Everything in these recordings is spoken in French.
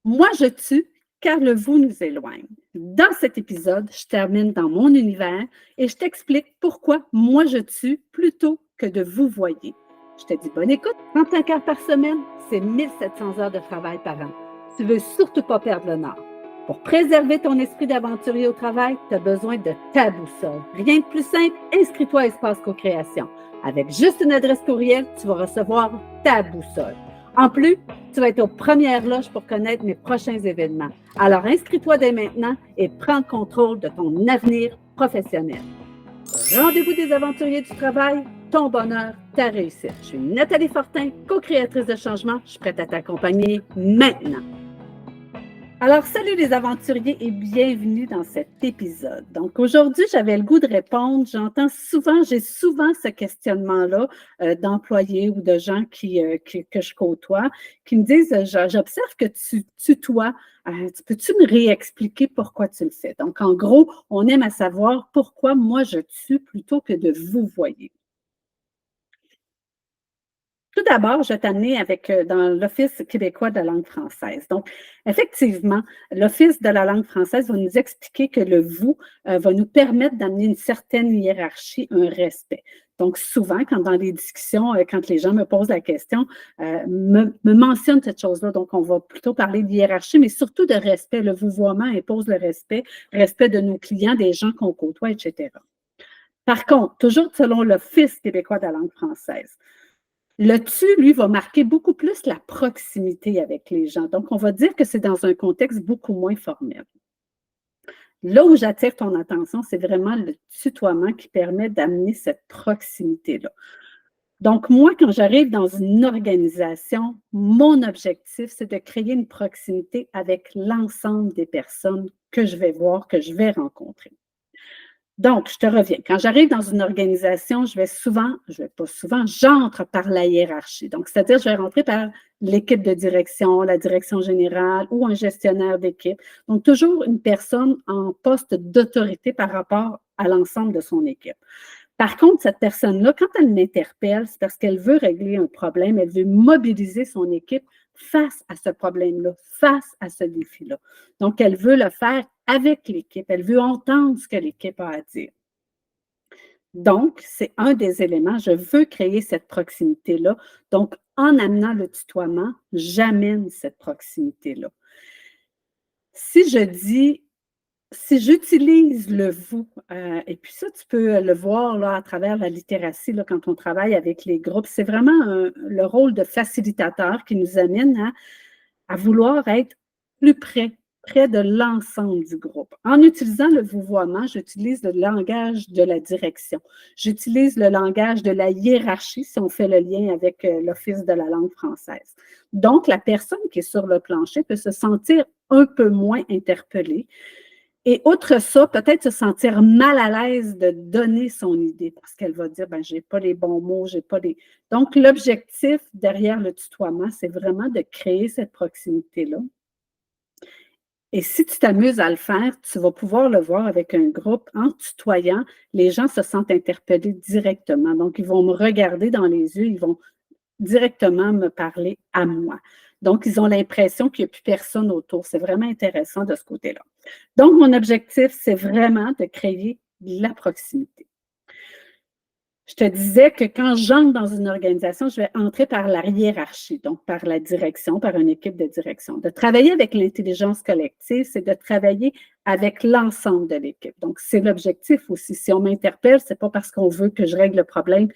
Moi, je tue car le vous nous éloigne. Dans cet épisode, je termine dans mon univers et je t'explique pourquoi moi je tue plutôt que de vous voyer. Je te dis bonne écoute. 35 heures par semaine, c'est 1700 heures de travail par an. Tu ne veux surtout pas perdre le nord. Pour préserver ton esprit d'aventurier au travail, tu as besoin de ta boussole. Rien de plus simple, inscris-toi à Espace Co-Création. Avec juste une adresse courriel, tu vas recevoir ta boussole. En plus, tu vas être aux premières loges pour connaître mes prochains événements. Alors, inscris-toi dès maintenant et prends le contrôle de ton avenir professionnel. Rendez-vous des aventuriers du travail, ton bonheur, ta réussite. Je suis Nathalie Fortin, co-créatrice de changement. Je suis prête à t'accompagner maintenant. Alors, salut les aventuriers et bienvenue dans cet épisode. Donc, aujourd'hui, j'avais le goût de répondre. J'ai souvent ce questionnement-là d'employés ou de gens que je côtoie qui me disent, j'observe que tu tutoies, peux-tu me réexpliquer pourquoi tu le fais? Donc, en gros, on aime à savoir pourquoi moi je tue plutôt que de vous voyer. Tout d'abord, je vais t'amener dans l'Office québécois de la langue française. Donc, effectivement, l'Office de la langue française va nous expliquer que le vous va nous permettre d'amener une certaine hiérarchie, un respect. Donc, souvent, dans les discussions, quand les gens me posent la question, me mentionnent cette chose-là. Donc, on va plutôt parler de hiérarchie, mais surtout de respect. Le vouvoiement impose le respect de nos clients, des gens qu'on côtoie, etc. Par contre, toujours selon l'Office québécois de la langue française, le tu, lui, va marquer beaucoup plus la proximité avec les gens. Donc, on va dire que c'est dans un contexte beaucoup moins formel. Là où j'attire ton attention, c'est vraiment le tutoiement qui permet d'amener cette proximité-là. Donc, moi, quand j'arrive dans une organisation, mon objectif, c'est de créer une proximité avec l'ensemble des personnes que je vais voir, que je vais rencontrer. Donc, je te reviens. Quand j'arrive dans une organisation, j'entre par la hiérarchie. Donc, c'est-à-dire, je vais rentrer par l'équipe de direction, la direction générale ou un gestionnaire d'équipe. Donc, toujours une personne en poste d'autorité par rapport à l'ensemble de son équipe. Par contre, cette personne-là, quand elle m'interpelle, c'est parce qu'elle veut régler un problème, elle veut mobiliser son équipe face à ce problème-là, face à ce défi-là. Donc, elle veut le faire avec l'équipe, elle veut entendre ce que l'équipe a à dire. Donc, c'est un des éléments, je veux créer cette proximité-là. Donc, en amenant le tutoiement, j'amène cette proximité-là. Si j'utilise le vous, et puis ça, tu peux le voir là, à travers la littératie, là, quand on travaille avec les groupes, c'est vraiment le rôle de facilitateur qui nous amène à vouloir être plus près de l'ensemble du groupe. En utilisant le vouvoiement, j'utilise le langage de la direction. J'utilise le langage de la hiérarchie, si on fait le lien avec l'Office de la langue française. Donc, la personne qui est sur le plancher peut se sentir un peu moins interpellée. Et outre ça, peut-être se sentir mal à l'aise de donner son idée parce qu'elle va dire, ben, j'ai pas les bons mots, j'ai pas les. Donc, l'objectif derrière le tutoiement, c'est vraiment de créer cette proximité-là. Et si tu t'amuses à le faire, tu vas pouvoir le voir avec un groupe. En tutoyant, les gens se sentent interpellés directement. Donc, ils vont me regarder dans les yeux, ils vont directement me parler à moi. Donc, ils ont l'impression qu'il n'y a plus personne autour. C'est vraiment intéressant de ce côté-là. Donc, mon objectif, c'est vraiment de créer la proximité. Je te disais que quand j'entre dans une organisation, je vais entrer par la hiérarchie, donc par la direction, par une équipe de direction. De travailler avec l'intelligence collective, c'est de travailler avec l'ensemble de l'équipe. Donc, c'est l'objectif aussi. Si on m'interpelle, ce n'est pas parce qu'on veut que je règle le problème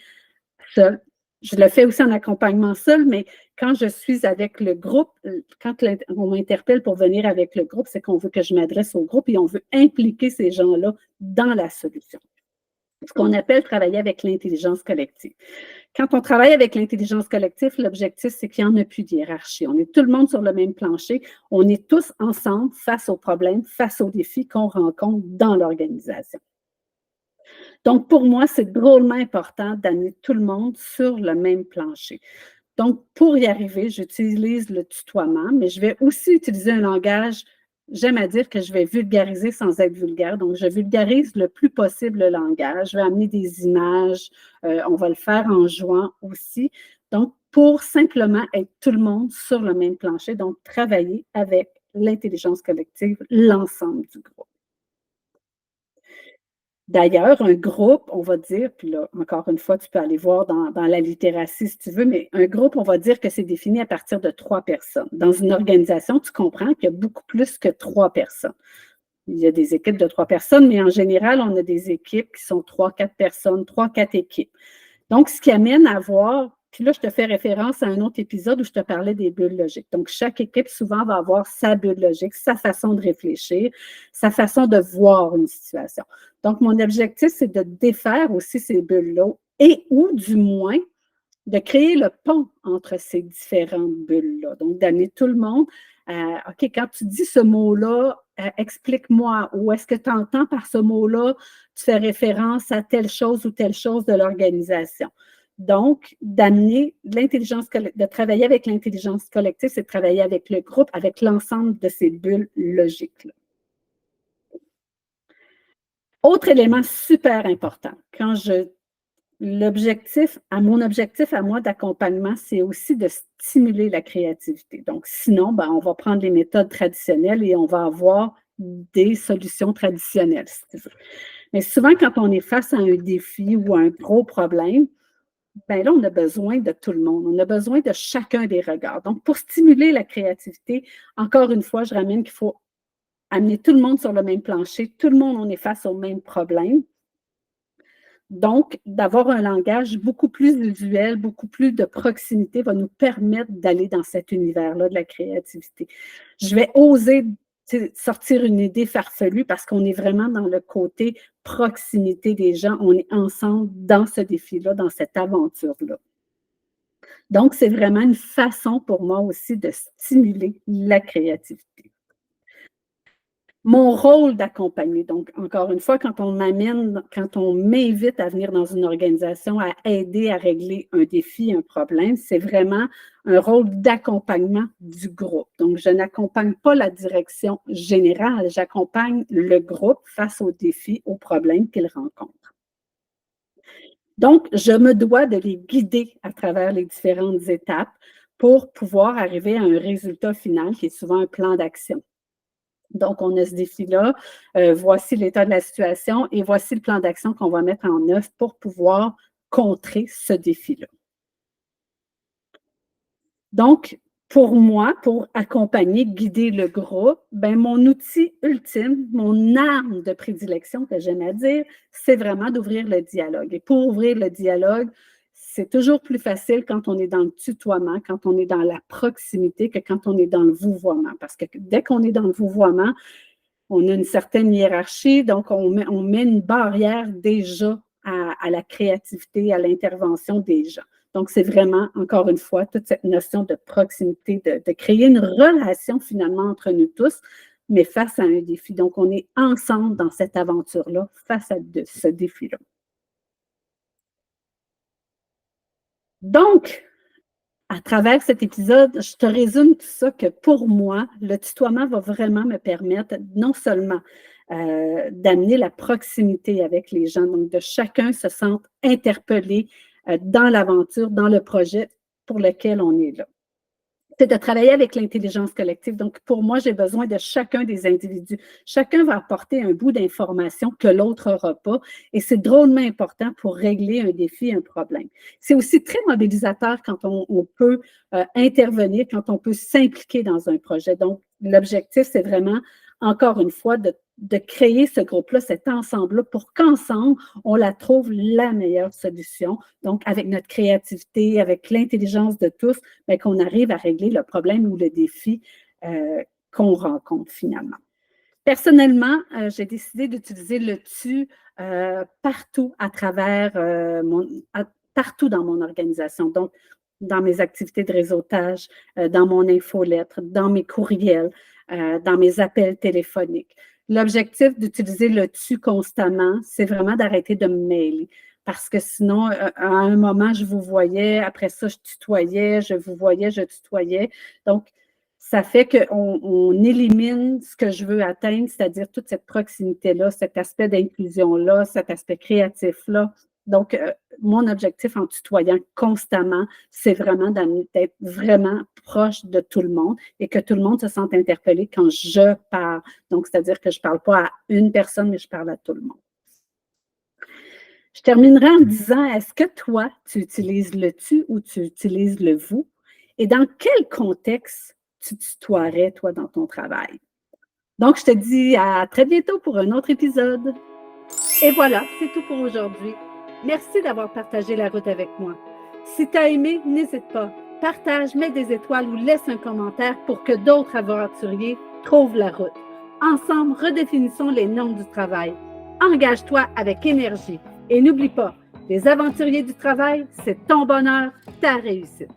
seul. Je le fais aussi en accompagnement seul, mais quand je suis avec le groupe, quand on m'interpelle pour venir avec le groupe, c'est qu'on veut que je m'adresse au groupe et on veut impliquer ces gens-là dans la solution. Ce qu'on appelle travailler avec l'intelligence collective. Quand on travaille avec l'intelligence collective, l'objectif, c'est qu'il n'y en a plus de hiérarchie. On est tout le monde sur le même plancher. On est tous ensemble face aux problèmes, face aux défis qu'on rencontre dans l'organisation. Donc, pour moi, c'est drôlement important d'amener tout le monde sur le même plancher. Donc, pour y arriver, j'utilise le tutoiement, mais je vais aussi utiliser un langage, j'aime à dire que je vais vulgariser sans être vulgaire. Donc, je vulgarise le plus possible le langage. Je vais amener des images. On va le faire en jouant aussi. Donc, pour simplement être tout le monde sur le même plancher, donc travailler avec l'intelligence collective, l'ensemble du groupe. D'ailleurs, un groupe, on va dire, puis là, encore une fois, tu peux aller voir dans la littératie si tu veux, mais un groupe, on va dire que c'est défini à partir de 3 personnes. Dans une organisation, tu comprends qu'il y a beaucoup plus que 3 personnes. Il y a des équipes de 3 personnes, mais en général, on a des équipes qui sont 3, 4 personnes, 3, 4 équipes. Donc, ce qui amène à voir, puis là, je te fais référence à un autre épisode où je te parlais des bulles logiques. Donc, chaque équipe, souvent, va avoir sa bulle logique, sa façon de réfléchir, sa façon de voir une situation. Donc, mon objectif, c'est de défaire aussi ces bulles-là et ou du moins de créer le pont entre ces différentes bulles-là. Donc, d'amener tout le monde à, OK, quand tu dis ce mot-là, explique-moi, ou est-ce que tu entends par ce mot-là, tu fais référence à telle chose ou telle chose de l'organisation. Donc, d'amener l'intelligence collective, de travailler avec l'intelligence collective, c'est de travailler avec le groupe, avec l'ensemble de ces bulles logiques-là. Autre élément super important, quand je mon objectif à moi d'accompagnement, c'est aussi de stimuler la créativité. Donc, sinon, ben, on va prendre les méthodes traditionnelles et on va avoir des solutions traditionnelles, si tu veux. Mais souvent, quand on est face à un défi ou à un gros problème, ben là, on a besoin de tout le monde. On a besoin de chacun des regards. Donc, pour stimuler la créativité, encore une fois, je ramène qu'il faut amener tout le monde sur le même plancher. Tout le monde, on est face au même problème. Donc, d'avoir un langage beaucoup plus visuel, beaucoup plus de proximité va nous permettre d'aller dans cet univers-là de la créativité. Je vais oser sortir une idée farfelue parce qu'on est vraiment dans le côté proximité des gens. On est ensemble dans ce défi-là, dans cette aventure-là. Donc, c'est vraiment une façon pour moi aussi de stimuler la créativité. Mon rôle d'accompagner, donc encore une fois, quand on m'invite à venir dans une organisation, à aider à régler un défi, un problème, c'est vraiment un rôle d'accompagnement du groupe. Donc, je n'accompagne pas la direction générale, j'accompagne le groupe face aux défis, aux problèmes qu'ils rencontrent. Donc, je me dois de les guider à travers les différentes étapes pour pouvoir arriver à un résultat final qui est souvent un plan d'action. Donc, on a ce défi-là. Voici l'état de la situation et voici le plan d'action qu'on va mettre en œuvre pour pouvoir contrer ce défi-là. Donc, pour moi, pour accompagner, guider le groupe, ben, mon outil ultime, mon arme de prédilection que j'aime à dire, c'est vraiment d'ouvrir le dialogue. Et pour ouvrir le dialogue, c'est toujours plus facile quand on est dans le tutoiement, quand on est dans la proximité, que quand on est dans le vouvoiement. Parce que dès qu'on est dans le vouvoiement, on a une certaine hiérarchie, donc on met une barrière déjà à la créativité, à l'intervention des gens. Donc, c'est vraiment, encore une fois, toute cette notion de proximité, de créer une relation finalement entre nous tous, mais face à un défi. Donc, on est ensemble dans cette aventure-là, face à ce défi-là. Donc, à travers cet épisode, je te résume tout ça que pour moi, le tutoiement va vraiment me permettre non seulement d'amener la proximité avec les gens, donc de chacun se sente interpellé dans l'aventure, dans le projet pour lequel on est là. C'est de travailler avec l'intelligence collective. Donc, pour moi, j'ai besoin de chacun des individus. Chacun va apporter un bout d'information que l'autre n'aura pas. Et c'est drôlement important pour régler un défi, un problème. C'est aussi très mobilisateur quand on peut intervenir, quand on peut s'impliquer dans un projet. Donc, l'objectif, c'est vraiment, encore une fois, de créer ce groupe-là, cet ensemble-là, pour qu'ensemble, on la trouve la meilleure solution. Donc, avec notre créativité, avec l'intelligence de tous, bien, qu'on arrive à régler le problème ou le défi qu'on rencontre finalement. Personnellement, j'ai décidé d'utiliser le tu partout à travers partout dans mon organisation. Donc, dans mes activités de réseautage, dans mon infolettre, dans mes courriels, dans mes appels téléphoniques. L'objectif d'utiliser le tu constamment, c'est vraiment d'arrêter de me mêler. Parce que sinon, à un moment, je vous voyais, après ça, je tutoyais, je vous voyais, je tutoyais. Donc, ça fait qu'on élimine ce que je veux atteindre, c'est-à-dire toute cette proximité-là, cet aspect d'inclusion-là, cet aspect créatif-là. Donc, mon objectif en tutoyant constamment, c'est vraiment d'être vraiment proche de tout le monde et que tout le monde se sente interpellé quand je parle. Donc, c'est-à-dire que je ne parle pas à une personne, mais je parle à tout le monde. Je terminerai en disant, est-ce que toi, tu utilises le tu ou tu utilises le vous? Et dans quel contexte tu tutoierais, toi, dans ton travail? Donc, je te dis à très bientôt pour un autre épisode. Et voilà, c'est tout pour aujourd'hui. Merci d'avoir partagé la route avec moi. Si tu as aimé, n'hésite pas. Partage, mets des étoiles ou laisse un commentaire pour que d'autres aventuriers trouvent la route. Ensemble, redéfinissons les normes du travail. Engage-toi avec énergie et n'oublie pas, les aventuriers du travail, c'est ton bonheur, ta réussite.